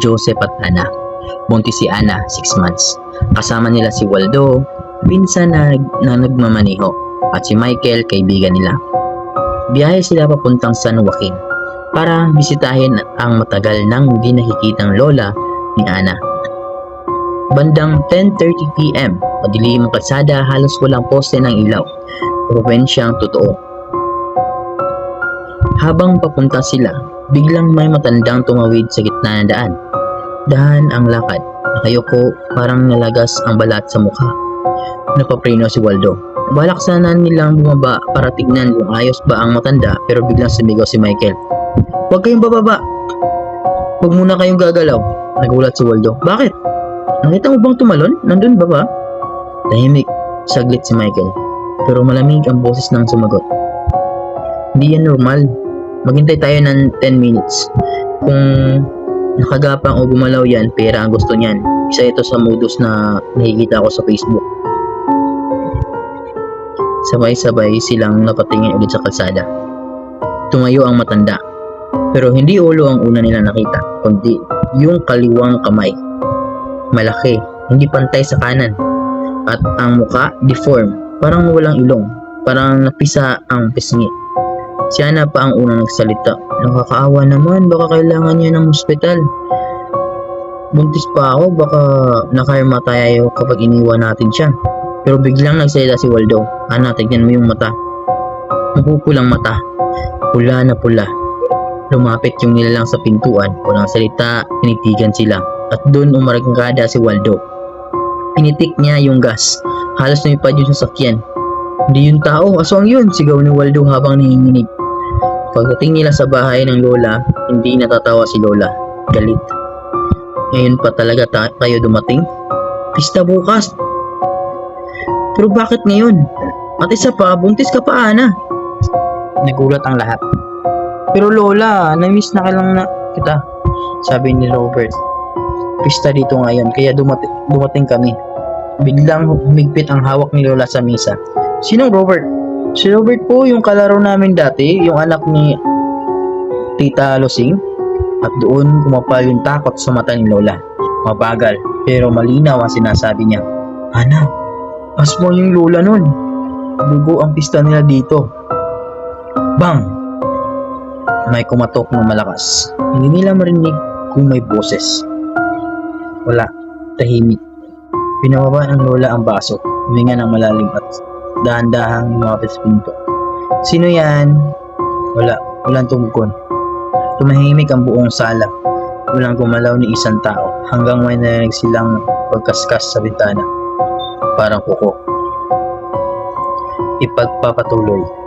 Joseph at Ana. Buntis si Ana, 6 months. Kasama nila si Waldo, pinsan na nagmamaneho, at si Michael, kaibigan nila. Biyahe sila papuntang San Joaquin para bisitahin ang matagal nang hindi nakikitang lola ni Ana. Bandang 10:30 PM, madilim ang kalsada, halos walang poste ng ilaw. Probensyang totoo. Habang papunta sila, biglang may matandang tumawid sa gitna ng daan. Dahan ang lakad, nakayuko, parang nalagas ang balat sa mukha. Napapreno si Waldo. Balak sana nilang bumaba para tignan kung ayos ba ang matanda, pero biglang sumigaw si Michael. "Huwag kayong bababa! Huwag muna kayong gagalaw." Nagulat si Waldo. "Bakit? Nakita mo bang tumalon? Nandun ba ba?" Tahimik, saglit si Michael. Pero malamig ang boses ng sumagot. "Hindi yan normal. Maghintay tayo ng 10 minutes. Kung nakagapang o gumalaw yan, pera ang gusto niyan. Isa ito sa modus na nakikita ko sa Facebook." Sabay-sabay silang napatingin ulit sa kalsada. Tumayo ang matanda. Pero hindi ulo ang una nila nakita, kundi yung kaliwang kamay. Malaki, hindi pantay sa kanan. At ang muka, deform, parang walang ilong, parang napisa ang pisngi. Si Ana pa ang unang nagsalita. "Nakakaawa naman, baka kailangan niya ng ospital. Buntis pa ako, baka nakarma tayo kapag iniwan natin siya." Pero biglang nagsalita si Waldo. "Ana, tignan mo yung mata. Mapupulang mata. Pula na pula." Lumapit yung nilalang sa pintuan. Walang salita, tinitigan sila. At doon umarangkada si Waldo. Pinitik niya yung gas. Halos lumipad yung sasakyan. "Hindi yun tao, aswang yun!" sigaw ni Waldo habang nanginginig. Pagdating nila sa bahay ng lola, hindi natatawa si lola. Galit. "Ngayon pa talaga kayo dumating? Pista bukas." "Pero bakit ngayon? At isa pa, buntis ka pa, Ana." Nagulat ang lahat. "Pero lola, na-miss na lang na kita," sabi ni Robert. "Pista dito ngayon, kaya dumating kami." Biglang humigpit ang hawak ni lola sa misa. "Sinong Robert?" "Si Robert po, yung kalaro namin dati, yung anak ni Tita Losing." At doon kumapal yung takot sa mata ni lola. Mabagal, pero malinaw ang sinasabi niya. "Ana, aswang yung lola nun. Dugo ang pista nila dito." Bang! May kumatok ng malakas. Hindi nila marinig kung may boses. Wala. Tahimik. Pinababa ng lola ang baso. Huminga ng malalim at dahan-dahang lumapit sa pinto. "Sino yan?" Wala. Walang tumugon. Tumahimik ang buong sala. Walang gumalaw ni isang tao hanggang may narinig silang pagkaskas sa bintana. Parang kuko. Ipagpapatuloy.